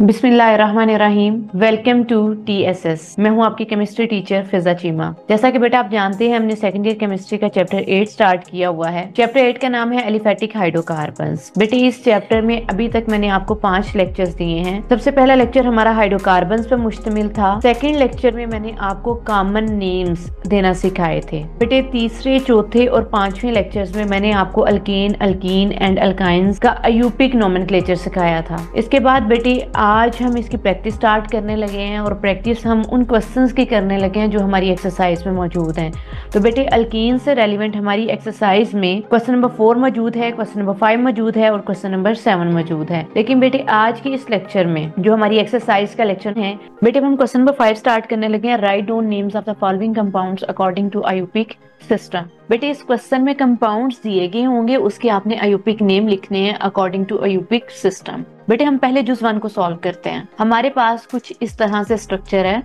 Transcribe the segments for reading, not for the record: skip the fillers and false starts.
बिस्मिल्लाहिर्रहमानिर्रहीम। Welcome to TSS। मैं हूं आपकी केमिस्ट्री टीचर फिजा चीमा। जैसा कि बेटा आप जानते हैं, हमने सेकंड ईयर केमिस्ट्री का चैप्टर 8 स्टार्ट किया हुआ है। चैप्टर 8 का नाम है एलिफेटिक हाइड्रोकार्बन्स। बेटे इस चैप्टर में अभी तक मैंने आपको 5 लेक्चर्स दिए हैं। सबसे पहला लेक्चर हमारा हाइड्रोकार्बन्स पर मुश्तमिल था। सेकेंड लेक्चर में मैंने आपको कॉमन नेम्स देना सिखाए थे। बेटे तीसरे, चौथे और 5वें लेक्चर्स में मैंने आपको अल्केन, अल्कीन एंड अल्काइंस का अयूपिक नोमेनक्लेचर सिखाया था। इसके बाद बेटे आज हम इसकी प्रैक्टिस स्टार्ट करने लगे हैं और प्रैक्टिस हम उन क्वेश्चंस की करने लगे हैं जो हमारी एक्सरसाइज में मौजूद हैं। तो बेटे अल्कीन से रेलिवेंट हमारी एक्सरसाइज में क्वेश्चन नंबर 4 मौजूद है, क्वेश्चन नंबर 5 मौजूद है और क्वेश्चन नंबर 7 मौजूद है। लेकिन बेटे आज के इस लेक्चर में जो हमारी एक्सरसाइज का लेक्चर है, बेटे हम क्वेश्चन नंबर 5 स्टार्ट करने लगे हैं। Write down names of the following compounds according to IUPAC system. बेटे इस क्वेश्चन में कंपाउंड्स दिए गए होंगे, उसके आपने अयूपिक नेम लिखने हैं अकॉर्डिंग टू अयूपिक सिस्टम। बेटे हम पहले जुज 1 को सॉल्व करते हैं। हमारे पास कुछ इस तरह से स्ट्रक्चर है।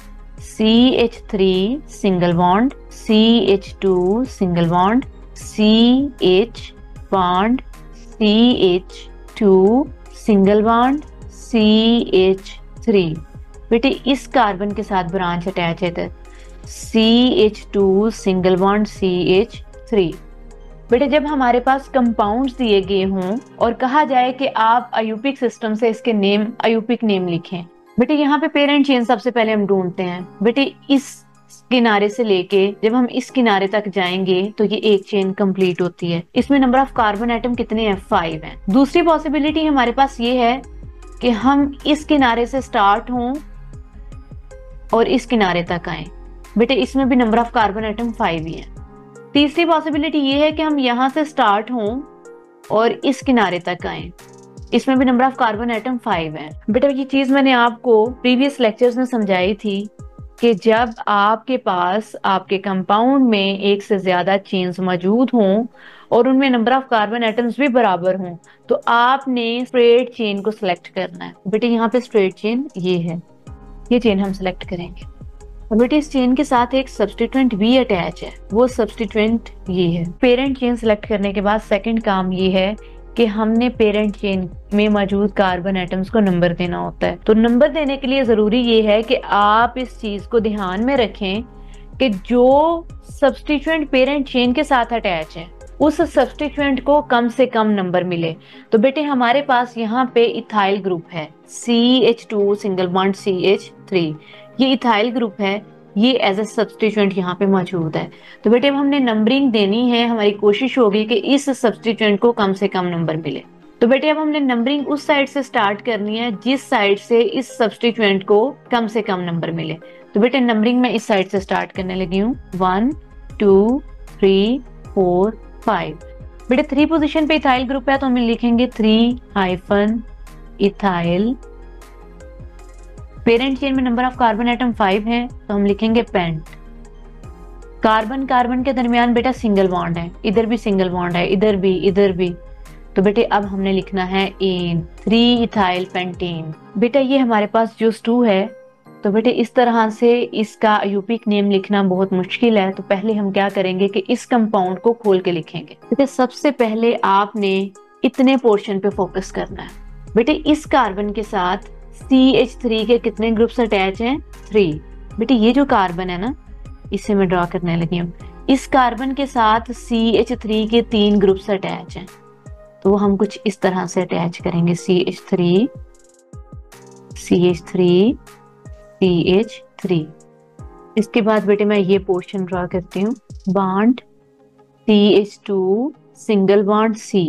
CH3 single bond, CH2 single bond, CH bond, CH2 single bond, CH3। बेटे इस कार्बन के साथ ब्रांच अटैच है, CH2 सिंगल बॉन्ड CH3। बेटे जब हमारे पास कंपाउंड्स दिए गए हों और कहा जाए कि आप अयूपिक सिस्टम से इसके नेम अयूपिक नेम लिखें, बेटे यहाँ पे पेरेंट चेन सबसे पहले हम ढूंढते हैं। बेटे इस किनारे से लेके जब हम इस किनारे तक जाएंगे तो ये एक चेन कंप्लीट होती है। इसमें नंबर ऑफ कार्बन एटम कितने हैं? 5 हैं। दूसरी पॉसिबिलिटी हमारे पास ये है कि हम इस किनारे से स्टार्ट हों और इस किनारे तक आए। बेटे इसमें भी नंबर ऑफ कार्बन एटम 5 ही है। तीसरी पॉसिबिलिटी ये है कि हम यहाँ से स्टार्ट हों और इस किनारे तक आए। इसमें भी नंबर ऑफ कार्बन एटम 5 है। बेटा ये चीज मैंने आपको प्रीवियस लेक्चर्स में समझाई थी कि जब आपके पास आपके कंपाउंड में एक से ज्यादा चेन्स मौजूद हों और उनमें नंबर ऑफ कार्बन एटम्स भी बराबर हों तो आपने स्ट्रेट चेन को सिलेक्ट करना है। बेटे यहाँ पे स्ट्रेट चेन ये है, ये चेन हम सिलेक्ट करेंगे। और बेटे इस चेन के साथ एक सब्स्टिट्यूएंट भी अटैच है, वो सब्स्टिट्यूएंट ये है। पेरेंट चेन सिलेक्ट करने के बाद सेकंड काम ये है कि हमने पेरेंट चेन में मौजूद कार्बन एटम्स को नंबर देना होता है। तो नंबर देने के लिए जरूरी ये है कि आप इस चीज को ध्यान में रखें कि जो सब्स्टिट्यूएंट पेरेंट चेन के साथ अटैच है उस सब्स्टिट्यूएंट को कम से कम नंबर मिले। तो बेटे हमारे पास यहाँ पे इथाइल ग्रुप है, CH2 सिंगल बॉन्ड CH3। ये इथाइल ग्रुप है, ये एज ए सब्स्टिट्यूएंट यहाँ पे मौजूद है। तो बेटे अब हमने नंबरिंग देनी है, हमारी कोशिश होगी कि इस सब्स्टिट्यूएंट को कम से कम नंबर मिले। तो बेटे अब हमने नंबरिंग उस साइड से स्टार्ट करनी है जिस साइड से इस सब्स्टिट्यूएंट को कम से कम नंबर मिले। तो बेटे नंबरिंग मैं इस साइड से स्टार्ट करने लगी हूँ। 1 2 3 4 5। बेटे 3 पोजीशन पे इथाइल ग्रुप है तो हम लिखेंगे 3 इथाइल। पेरेंट चेन में नंबर ऑफ कार्बन एटम 5 है तो हम लिखेंगे पेंट। कार्बन कार्बन के दरमियान बेटा सिंगल बॉन्ड है, इधर भी सिंगल बॉन्ड है, इधर भी, इधर भी। तो बेटे अब हमने लिखना है एन, 3 इथाइल पेंटीन। बेटा ये हमारे पास जूस 2 है। तो बेटे इस तरह से इसका अयूपिक नेम लिखना बहुत मुश्किल है। तो पहले हम क्या करेंगे कि इस कंपाउंड को खोल के लिखेंगे। बेटे सबसे पहले आपने इतने पोर्शन पे फोकस करना है। बेटे इस कार्बन के साथ CH3 के कितने ग्रुप्स अटैच हैं? 3। बेटे ये जो कार्बन है ना, इसे मैं ड्रॉ करने लगी हूँ। इस कार्बन के साथ CH3 के 3 ग्रुप्स अटैच हैं तो हम कुछ इस तरह से अटैच करेंगे। CH3 CH3 CH3। इसके बाद बेटे मैं ये पोर्शन ड्रॉ करती हूँ, bond CH2 single bond C।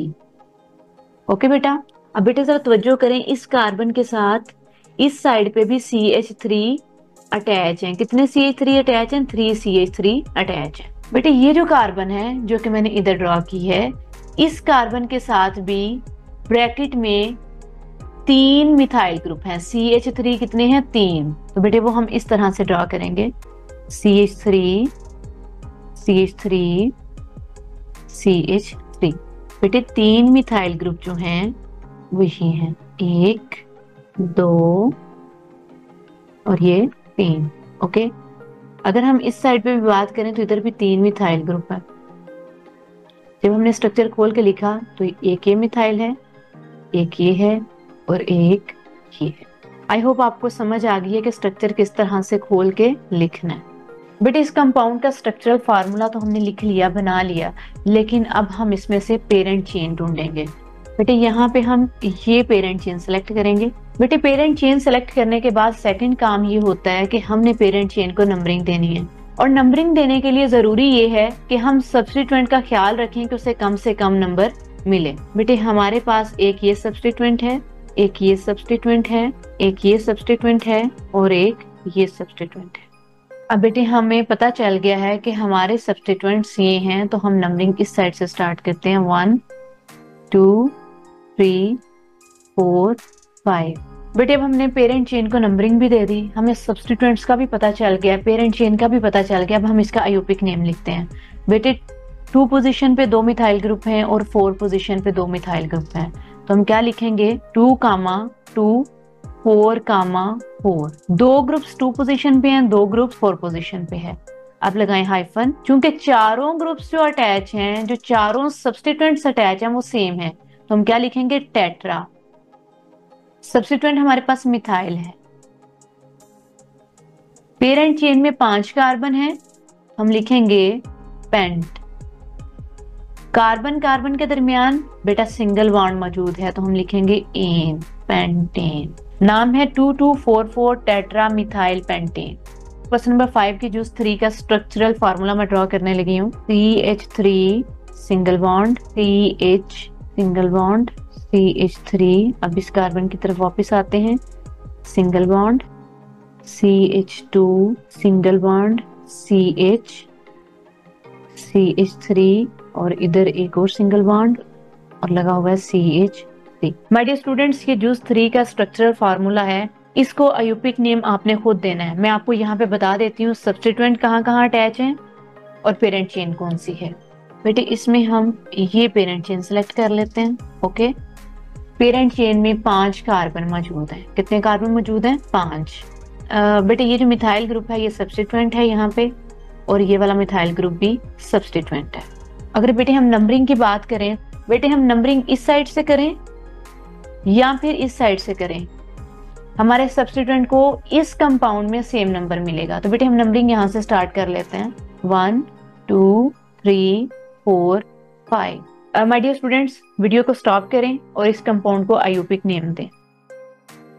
Okay बेटा, अब बेटे जरा तवज्जो करें, इस कार्बन के साथ इस साइड पे भी CH3 अटैच हैं। कितने CH3 अटैच हैं? 3 CH3 अटैच हैं। बेटे ये जो कार्बन है जो कि मैंने इधर ड्रॉ की है, इस कार्बन के साथ भी ब्रैकेट में 3 मिथाइल ग्रुप हैं। CH3 कितने हैं? 3। तो बेटे वो हम इस तरह से ड्रॉ करेंगे, CH3 CH3 CH3। बेटे 3 मिथाइल ग्रुप जो हैं वो ये हैं, 1 2 और ये 3। ओके, अगर हम इस साइड पे भी बात करें तो इधर भी 3 मिथाइल ग्रुप है। जब हमने स्ट्रक्चर खोल के लिखा तो एक ये मिथाइल है, एक ये है और एक ये है। आई होप आपको समझ आ गई है कि स्ट्रक्चर किस तरह से खोल के लिखना है। बेटे इस कंपाउंड का स्ट्रक्चरल फार्मूला तो हमने लिख लिया, बना लिया, लेकिन अब हम इसमें से पेरेंट चेन ढूंढेंगे। बेटे यहाँ पे हम ये पेरेंट चेन सेलेक्ट करेंगे। बेटे पेरेंट चेन सेलेक्ट करने के बाद सेकंड काम ये होता है कि हमने पेरेंट चेन को नंबरिंग देनी है, और नंबरिंग देने के लिए जरूरी ये है कि हम सब्स्टिट्यूएंट का ख्याल रखें कि उसे कम से कम नंबर मिले। बेटे हमारे पास एक ये सब्स्टिट्यूएंट है, एक ये सब्स्टिट्यूएंट है, एक ये सब्स्टिट्यूएंट है और एक ये सब्स्टिट्यूएंट है। अब बेटे हमें पता चल गया है कि हमारे सब्स्टिट्यूएंट्स ये हैं, तो हम नंबरिंग इस साइड से स्टार्ट करते हैं। 1 2 3 4 5। बेटे अब हमने पेरेंट चेन को नंबरिंग भी दे दी, हमें सब्स्टिट्यूएंट्स का भी पता चल गया, पेरेंट चेन का भी पता चल गया। अब हम इसका आयोपिक नेम लिखते हैं। बेटे 2 पोजीशन पे 2 मिथाइल ग्रुप हैं और 4 पोजीशन पे 2 मिथाइल ग्रुप हैं, तो हम क्या लिखेंगे 2, 2 4, 4। 2 ग्रुप्स 2 पोजीशन पे हैं, 2 ग्रुप्स 4 पोजीशन पे है। अब लगाएं हाइफन, क्योंकि चारों ग्रुप्स जो अटैच हैं, जो चारों सब्स्टिट्यूएंट्स अटैच हैं वो सेम है, तो हम क्या लिखेंगे टेट्रा। सब्स्टिट्यूएंट हमारे पास मिथाइल है। पेरेंट चेन में 5 कार्बन है, हम लिखेंगे पेंट। कार्बन कार्बन के दरमियान बेटा सिंगल बॉन्ड मौजूद है, तो हम लिखेंगे एन, पेंटेन। नाम है 2244 tetra methyl pentane. Question number 5 की जूस 3 का स्ट्रक्चरल फार्मूला मैं ड्रॉ करने लगी हूँ। CH3 single bond, CH single bond, CH3। अब इस कार्बन की तरफ वापस आते हैं, single bond, CH2 single bond, CH, CH3 और इधर एक और सिंगल बॉन्ड और लगा हुआ है CH3। माय डियर स्टूडेंट्स, ये जूस 3 का स्ट्रक्चरल फार्मूला है, इसको आयोपिक नेम आपने खुद देना है। मैं आपको यहाँ पे बता देती हूँ सब्स्टिट्यूएंट कहाँ कहाँ अटैच हैं और पेरेंट चेन कौन सी है। बेटे इसमें हम ये पेरेंट चेन सेलेक्ट कर लेते हैं। ओके, पेरेंट चेन में 5 कार्बन मौजूद हैं। कितने कार्बन मौजूद हैं 5। बेटे ये जो मिथाइल ग्रुप है ये सब्स्टिट्यूएंट है यहाँ पे, और ये वाला मिथाइल ग्रुप भी सब्स्टिट्यूएंट है। अगर बेटे हम नंबरिंग की बात करें, बेटे हम नंबरिंग इस साइड से करें या फिर इस साइड से करें, हमारे सब्स्टिट्यूएंट को इस कंपाउंड में सेम नंबर मिलेगा। तो बेटे हम नंबरिंग यहाँ से स्टार्ट कर लेते हैं। 1 2 3 4 5। माय डियर स्टूडेंट्स, वीडियो को स्टॉप करें और इस कंपाउंड को आयोपिक नेम दें।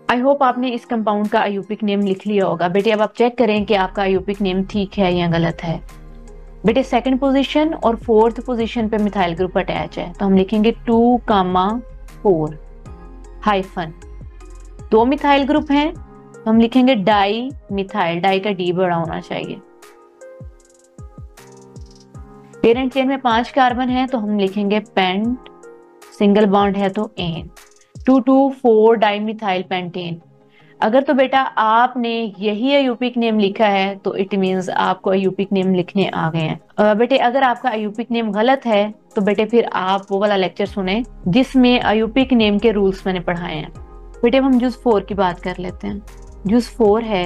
आई होप आपने इस कंपाउंड का आयोपिक नेम लिख लिया होगा। बेटे अब आप चेक करें कि आपका आयोपिक नेम ठीक है या गलत है। बेटे सेकंड पोजीशन और 4th पोजीशन पे मिथाइल ग्रुप अटैच है, तो हम लिखेंगे 2, 4 हाइफन। 2 मिथाइल ग्रुप हैं, तो हम लिखेंगे डाई मिथाइल, डाई का डी बड़ा होना चाहिए। पेरेंट चेन में 5 कार्बन है, तो हम लिखेंगे पेंट, सिंगल बॉन्ड है तो एन। 224 dimethyl pentane. अगर तो बेटा आपने यही आयोपिक नेम लिखा है तो इट मींस आपको आयोपिक नेम लिखने आ गए हैं। बेटे अगर आपका आयोपिक नेम गलत है तो बेटे फिर आप वो वाला लेक्चर सुने जिसमें आयोपिक नेम के रूल्स मैंने पढ़ाए हैं। बेटे अब हम जूस 4 की बात कर लेते हैं। जूस 4 है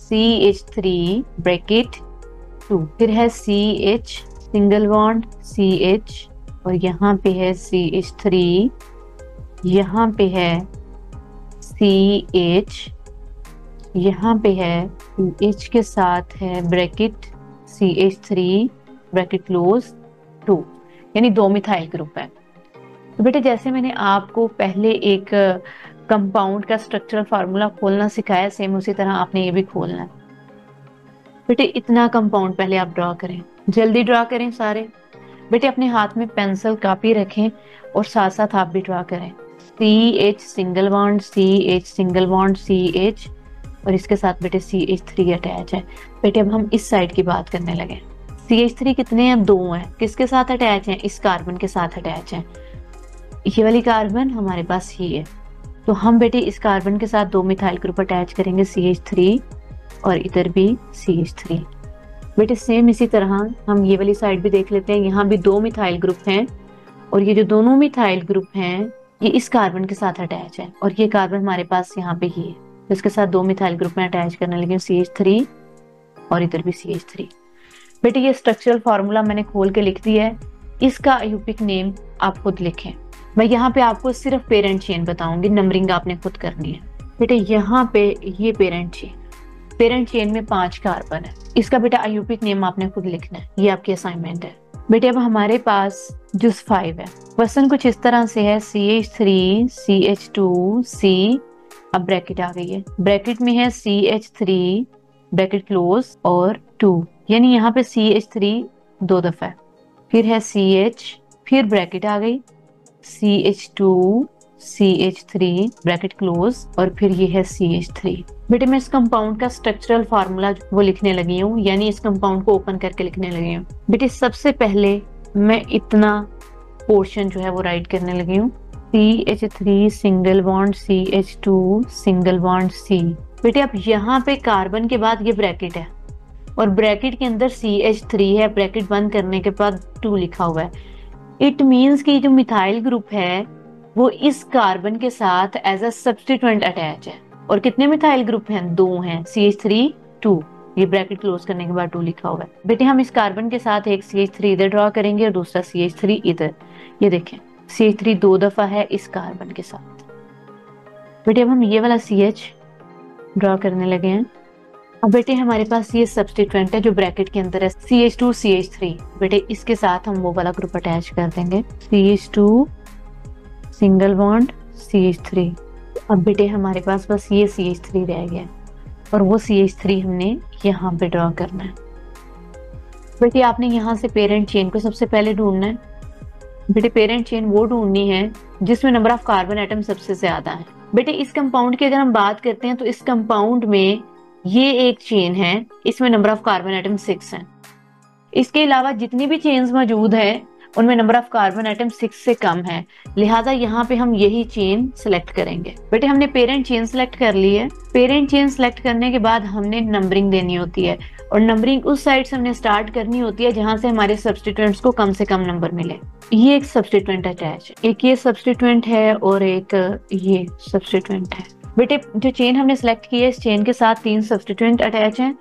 CH3 ब्रैकेट 2, फिर है CH सिंगल बॉन्ड CH, और यहाँ पे है CH3, यहाँ पे है CH, यहाँ पे है CH के साथ है ब्रैकेट CH3 ब्रैकेट क्लोज 2, यानी 2 मिथाइल ग्रुप है। तो बेटे जैसे मैंने आपको पहले एक कंपाउंड का स्ट्रक्चरल फार्मूला खोलना सिखाया, सेम उसी तरह आपने ये भी खोलना है। बेटे इतना कंपाउंड पहले आप ड्रॉ करें, जल्दी ड्रॉ करें सारे। बेटे अपने हाथ में पेंसिल कापी रखें और साथ साथ आप भी ड्रॉ करें। CH single bond, CH single bond, CH, और इसके साथ बेटे CH3 अटैच है। बेटे अब हम इस साइड की बात करने लगे। CH3 कितने हैं 2 हैं, किसके साथ अटैच हैं, इस कार्बन के साथ अटैच हैं। ये वाली कार्बन हमारे पास ही है, तो हम बेटे इस कार्बन के साथ 2 मिथाइल ग्रुप अटैच करेंगे CH3, और इधर भी CH3। बेटे सेम इसी तरह हम ये वाली साइड भी देख लेते हैं, यहाँ भी 2 मिथाइल ग्रुप हैं, और ये जो दोनों मिथाइल ग्रुप हैं ये इस कार्बन के साथ अटैच है, और ये कार्बन हमारे पास यहाँ पे ही है, तो इसके साथ 2 मिथाइल ग्रुप में अटैच करने लगे CH3, और इधर भी CH3। बेटे ये स्ट्रक्चरल फार्मूला मैंने खोल के लिख दिया है, इसका आयोपिक नेम आप खुद लिखें। मैं यहाँ पे आपको सिर्फ पेरेंट चेन बताऊंगी, नंबरिंग आपने खुद करनी है। बेटे यहाँ पे ये पेरेंट चेन में 5 कार्बन है। इसका बेटा आईयूपीएक नेम आपने खुद लिखना है, ये आपकी असाइनमेंट है। बेटे अब हमारे पास जूस 5 है। क्वेश्चन कुछ इस तरह से है, CH3 CH2 C, अब ब्रैकेट आ गई है, ब्रैकेट में है CH3 ब्रैकेट क्लोज और 2, यानी यहाँ पे CH3 2 दफा है, फिर है CH, फिर ब्रैकेट आ गई CH2 CH3 ब्रैकेट क्लोज और फिर ये है CH3। बेटे मैं इस कंपाउंड का स्ट्रक्चरल फार्मूला वो लिखने लगी हूँ, यानी इस कंपाउंड को ओपन करके लिखने लगी हूँ। बेटे सबसे पहले मैं इतना पोर्शन जो है वो राइट करने लगी हूँ, CH3 single bond CH2 single bond C। बेटे अब यहाँ पे कार्बन के बाद ये ब्रैकेट है और ब्रैकेट के अंदर CH3 है, ब्रैकेट बंद करने के बाद 2 लिखा हुआ है। इट मीन्स कि जो मिथाइल ग्रुप है वो इस कार्बन के साथ एज अ सब्स्टिट्यूएंट अटैच है। और कितने मिथाइल ग्रुप हैं? 2 हैं, CH3 2, ये ब्रैकेट क्लोज करने के बाद 2 लिखा हुआ है। बेटे हम इस कार्बन के साथ एक CH3 इधर ड्रॉ करेंगे और दूसरा CH3 इधर। ये देखें CH3 2 दफा है इस कार्बन के साथ। बेटे अब हम ये वाला CH ड्रॉ करने लगे हैं। अब बेटे हमारे पास ये सब्स्टिट्यूएंट है जो ब्रैकेट के अंदर है, CH2 CH3। बेटे इसके साथ हम वो वाला ग्रुप अटैच कर देंगे, CH2 सिंगल बॉन्ड CH3। अब बेटे हमारे पास बस ये CH3 रह गया और वो CH3 हमने यहाँ पे ड्रॉ करना है। बेटे आपने यहाँ से पेरेंट चेन को सबसे पहले ढूंढना है। बेटे पेरेंट चेन वो ढूंढनी है जिसमें नंबर ऑफ कार्बन एटम सबसे ज्यादा है। बेटे इस कंपाउंड की अगर हम बात करते हैं तो इस कंपाउंड में ये एक चेन है, इसमें नंबर ऑफ कार्बन एटम 6 है। इसके अलावा जितनी भी चेन्स मौजूद है उनमें नंबर ऑफ कार्बन एटम 6 से कम है, लिहाजा यहाँ पे हम यही चेन सिलेक्ट करेंगे। बेटे हमने पेरेंट चेन सिलेक्ट कर ली है। पेरेंट चेन सिलेक्ट करने के बाद हमने नंबरिंग देनी होती है और नंबरिंग उस साइड से हमने स्टार्ट करनी होती है जहां से हमारे सब्स्टिट्यूएंट्स को कम से कम नंबर मिले। ये एक सब्स्टिट्यूएंट अटैच है, एक ये सब्स्टिट्यूएंट है और एक ये सब्स्टिट्यूएंट है। बेटे जो चेन हमने सिलेक्ट की है इस चेन के साथ 3 सब्स्टिट्यूएंट अटैच हैं।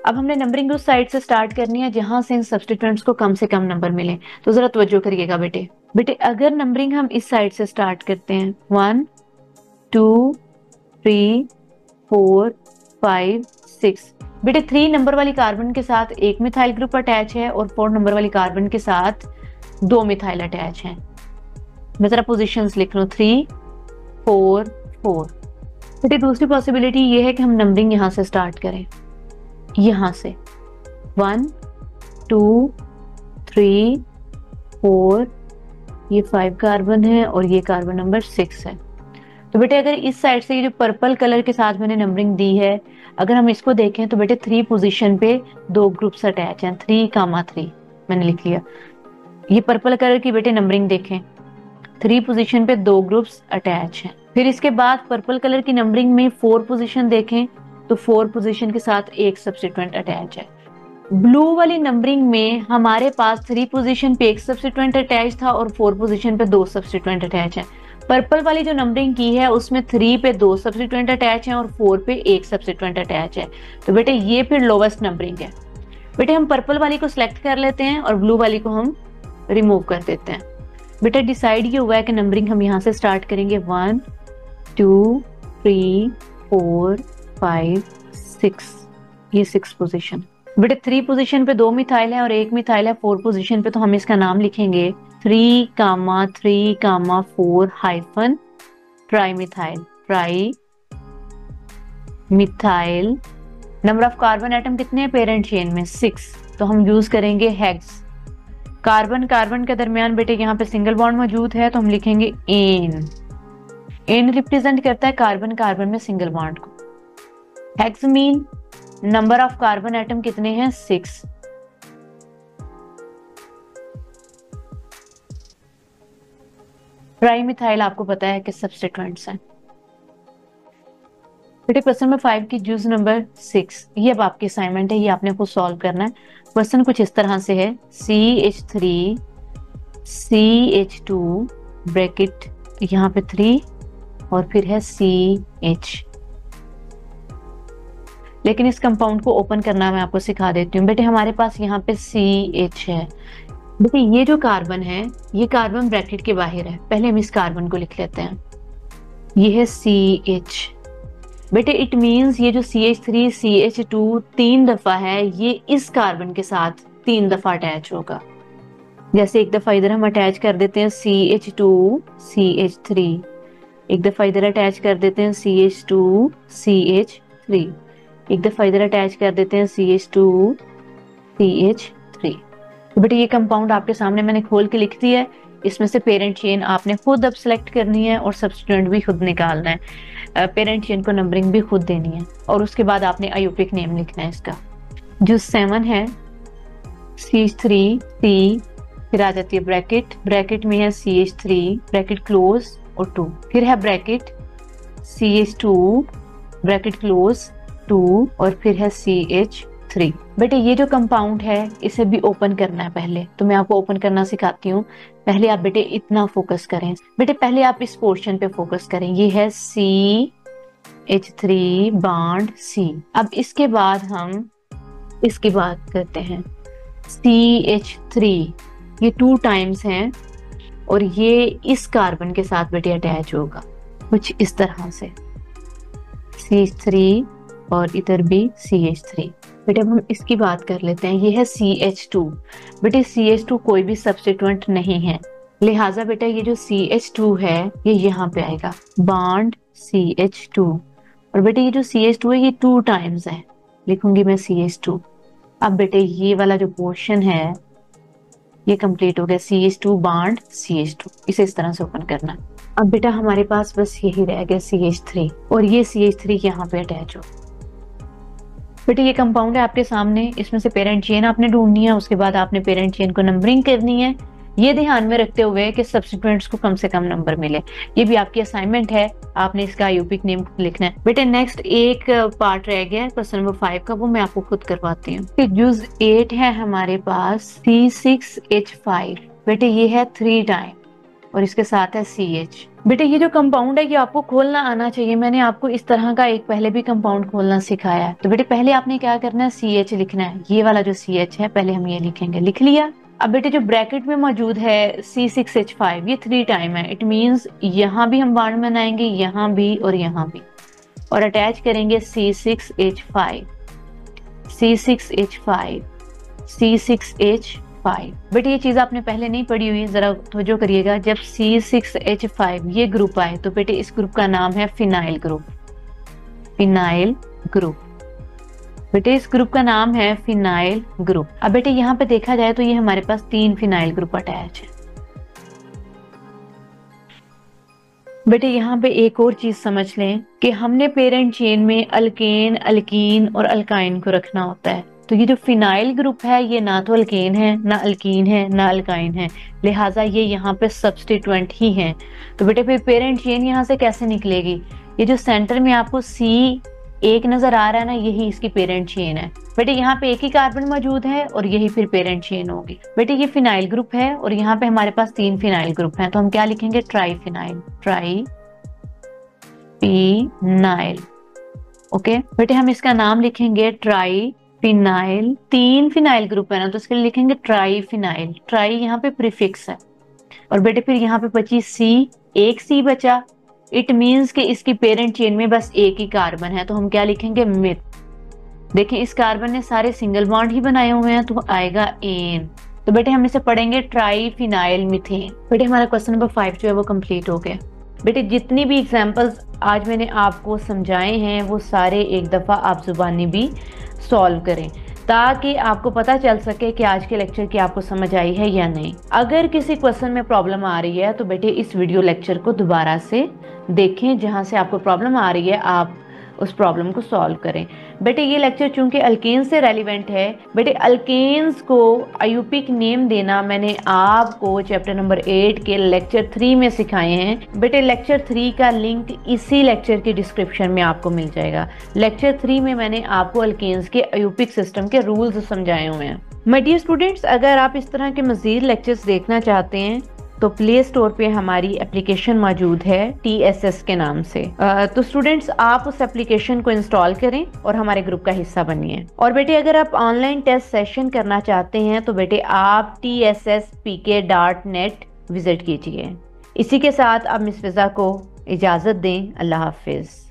अब हमने नंबरिंग उस साइड से स्टार्ट करनी है जहां से इन सब्स्टिट्यूएंट्स को कम से कम नंबर मिले। तो जरा तवज्जो करिएगा बेटे। बेटे अगर नंबरिंग हम इस साइड से स्टार्ट करते हैं 1 2 3 4 5 6, बेटे 3 नंबर वाली कार्बन के साथ एक मिथाइल ग्रुप अटैच है और 4 नंबर वाली कार्बन के साथ 2 मिथाइल अटैच हैं। मैं जरा पोजीशंस लिख लूं 3 4 4। बेटे दूसरी पॉसिबिलिटी ये है कि हम नंबरिंग यहां से स्टार्ट करें, यहां से 1 2 3 4, ये 5 कार्बन है और ये कार्बन नंबर 6 है। तो बेटे अगर इस साइड से ये जो पर्पल कलर के साथ मैंने नंबरिंग दी है, अगर हम इसको देखें तो बेटे 3 पोजीशन पे 2 ग्रुप्स अटैच हैं, 3,3 मैंने लिख लिया। ये पर्पल कलर की बेटे नंबरिंग देखें, 3 पोजीशन पे 2 ग्रुप्स अटैच हैं। फिर इसके बाद पर्पल कलर की नंबरिंग में 4 पोजीशन देखें तो 4 पोजीशन के साथ एक सब्स्टिट्यूएंट अटैच है। ब्लू वाली नंबरिंग में हमारे पास 3 पोजीशन पे एक सब्स्टिट्यूएंट अटैच था और 4 पोजीशन पे 2 सब्स्टिट्यूएंट अटैच है। पर्पल वाली जो नंबरिंग की है उसमें 3 पे 2 सब्स्टिट्यूएंट अटैच हैं और 4 पे एक सब्स्टिट्यूएंट अटैच है। तो बेटे ये फिर लोवेस्ट नंबरिंग है। बेटे हम पर्पल वाली को सिलेक्ट कर लेते हैं और ब्लू वाली को हम रिमूव कर देते हैं। बेटा डिसाइड ये हुआ है कि नंबरिंग हम यहाँ से स्टार्ट करेंगे 1 2 3 4 5 6, ये 6 पोजीशन। बेटे 3 पोजीशन पे 2 मिथाइल है और 1 मिथाइल है 4 पोजीशन पे, तो हम इसका नाम लिखेंगे 3,3,4 hyphen trimethyl. Trimethyl. Number of carbon atom कितने हैं पेरेंट चेन में? 6, तो हम यूज करेंगे हेक्स। कार्बन कार्बन के दरमियान बेटे यहाँ पे सिंगल बॉन्ड मौजूद है तो हम लिखेंगे एन। एन रिप्रेजेंट करता है कार्बन कार्बन में सिंगल बॉन्ड को। Hex mean number of carbon atom कितने हैं? 6। ट्राइमिथाइल आपको पता है कि सब्स्टिट्यूएंट्स हैं। बेटे क्वेश्चन नंबर 5 की जूस नंबर 6, ये अब आपकी असाइनमेंट है, ये आपने खुद सॉल्व करना है। क्वेश्चन कुछ इस तरह से है, CH3 CH2 ब्रैकेट यहाँ पे 3 और फिर है CH। लेकिन इस कंपाउंड को ओपन करना मैं आपको सिखा देती हूँ। बेटे हमारे पास यहाँ पे CH है। बेटे ये जो कार्बन है ये कार्बन ब्रैकेट के बाहर है, पहले हम इस कार्बन को लिख लेते हैं। ये है CH, बेटे इट मीन्स ये जो CH3 CH2 3 दफा है, ये इस कार्बन के साथ 3 दफा अटैच होगा। जैसे एक दफा इधर हम अटैच कर देते हैं CH2 CH3, एक दफा इधर अटैच कर देते हैं CH2 CH3, एक दफा इधर अटैच कर देते हैं CH2 CH3। तो बेटे ये कंपाउंड आपके सामने मैंने खोल के लिख दिया है। इसमें से पेरेंट चेन आपने खुद अब सेलेक्ट करनी है और सब्स्टिट्यूएंट भी खुद निकालना है। पेरेंट चेन को नंबरिंग भी खुद देनी है और उसके बाद आपने आयोपिक नेम लिखना है इसका। जो 7 है CH3C, फिर आ जाती है ब्रैकेट, ब्रैकेट में है CH3 ब्रैकेट क्लोज और 2, फिर है ब्रैकेट CH2 ब्रैकेट क्लोज 2 और फिर है CH3। बेटे ये जो कंपाउंड है इसे भी ओपन करना है पहले, तो मैं आपको ओपन करना सिखाती हूँ। पहले आप बेटे इतना फोकस करें, बेटे पहले आप इस पोर्शन पे फोकस करें। ये है CH3 बॉन्ड C। अब इसके बाद हम इसकी बात करते हैं CH3, ये 2 टाइम्स हैं और ये इस कार्बन के साथ बेटे अटैच होगा कुछ इस तरह से, CH3 और इधर भी CH3। बेटे अब हम इसकी बात कर लेते हैं। ये है CH2, बेटे CH2 कोई भी सब्स्टिट्यूएंट नहीं है, लिहाजा बेटा ये जो CH2 है ये यहाँ पे आएगा बॉन्ड CH2। और बेटे ये जो CH2 है ये 2 टाइम्स है, लिखूंगी मैं CH2। अब बेटे ये वाला जो पोर्शन है ये कंप्लीट हो गया, CH2 बॉन्ड CH2, इसे इस तरह से ओपन करना। अब बेटा हमारे पास बस यही रह गया CH3 और ये CH3 यहाँ पे अटैच हो। बेटे ये कंपाउंड है आपके सामने, इसमें से पेरेंट चेन आपने ढूंढनी है, उसके बाद आपने पेरेंट चेन को नंबरिंग करनी है, ये ध्यान में रखते हुए कि सब्स्टिट्यूएंट्स को कम से कम नंबर मिले। ये भी आपकी असाइनमेंट है, आपने इसका आयोपिक नेम लिखना है। बेटे नेक्स्ट एक पार्ट रह गया है क्वेश्चन नंबर 5 का, वो मैं आपको खुद करवाती हूँ। जुज 8 है हमारे पास C6H5, बेटे ये है 3 टाइम और इसके साथ है CH। बेटे ये जो कंपाउंड है ये आपको खोलना आना चाहिए, मैंने आपको इस तरह का एक पहले भी कंपाउंड खोलना सिखाया है। तो बेटे पहले आपने क्या करना है, CH लिखना है, ये वाला जो CH है पहले हम ये लिखेंगे, लिख लिया। अब बेटे जो ब्रैकेट में मौजूद है C6H5 ये 3 टाइम है, इट मींस यहाँ भी हम बॉन्ड बनाएंगे, यहाँ भी और यहाँ भी, और अटैच करेंगे C6H5 C6H5 C6H5। बेटे ये चीज आपने पहले नहीं पढ़ी हुई, जरा तवज्जो करिएगा। जब C6H5 ये ग्रुप आए तो बेटे इस ग्रुप का नाम है फिनाइल ग्रुप, फिनाइल ग्रुप। बेटे इस ग्रुप का नाम है फिनाइल ग्रुप। अब बेटे यहाँ पे देखा जाए तो ये हमारे पास 3 फिनाइल ग्रुप अटैच है। बेटे यहाँ पे एक और चीज समझ लें कि हमने पेरेंट चेन में अल्केन, अल्कीन और अल्काइन को रखना होता है। तो ये जो फिनाइल ग्रुप है ये ना तो अल्केन है, ना अल्कीन है, ना अल्काइन है, लिहाजा ये यहाँ पे सब्स्टिट्यूएंट ही हैं। तो बेटे फिर पेरेंट चेन यहाँ से कैसे निकलेगी? ये जो सेंटर में आपको C1 नजर आ रहा है ना, यही इसकी पेरेंट चेन है। बेटे यहाँ पे एक ही कार्बन मौजूद है और यही फिर पेरेंट चेन होगी। बेटे ये फिनाइल ग्रुप है और यहाँ पे हमारे पास 3 फिनाइल ग्रुप हैं, तो हम क्या लिखेंगे, try phenyl, try phenyl. Okay बेटे हम इसका नाम लिखेंगे ट्राई फिनाइल। 3 फिनाइल ग्रुप है ना, तो इसके लिए लिखेंगे ट्राई फिनाइल। ट्राई यहाँ पे प्रीफिक्स है। और बेटे फिर यहाँ पे बची C, एक C बचा, इट मीन्स कि इसकी पेरेंट चेन में बस एक ही कार्बन है, तो हम क्या लिखेंगे, मिथ। देखिए इस कार्बन ने सारे सिंगल बॉन्ड ही बनाए हुए हैं, तो आएगा एन। तो बेटे हम इसे पढ़ेंगे ट्राई फिनाइल मिथेन। बेटे हमारा क्वेश्चन नंबर 5 जो है वो कंप्लीट हो गया। बेटे जितनी भी एग्जांपल्स आज मैंने आपको समझाए हैं वो सारे एक दफा आप जुबानी भी सॉल्व करें, ताकि आपको पता चल सके कि आज के लेक्चर की आपको समझ आई है या नहीं। अगर किसी क्वेश्चन में प्रॉब्लम आ रही है तो बेटे इस वीडियो लेक्चर को दोबारा से देखें, जहां से आपको प्रॉब्लम आ रही है आप उस प्रॉब्लम को सॉल्व करें। बेटे ये लेक्चर चूंकि अल्केन से रेलिवेंट है, बेटे अल्केन्स को आयोपिक नेम देना मैंने आपको चैप्टर नंबर 8 के लेक्चर 3 में सिखाए हैं। बेटे लेक्चर 3 का लिंक इसी लेक्चर की डिस्क्रिप्शन में आपको मिल जाएगा। लेक्चर 3 में मैंने आपको अल्केन्स के आयोपिक सिस्टम के रूल्स समझाए हुए हैं। माय डियर स्टूडेंट्स, अगर आप इस तरह के मजीद लेक्चर्स देखना चाहते हैं तो प्ले स्टोर पे हमारी एप्लीकेशन मौजूद है TSS के नाम से। तो स्टूडेंट्स आप उस एप्लीकेशन को इंस्टॉल करें और हमारे ग्रुप का हिस्सा बनिए। और बेटे अगर आप ऑनलाइन टेस्ट सेशन करना चाहते हैं तो बेटे आप tsspk.net विजिट कीजिए। इसी के साथ अब मिस फिजा को इजाजत दें। अल्लाह हाफिज।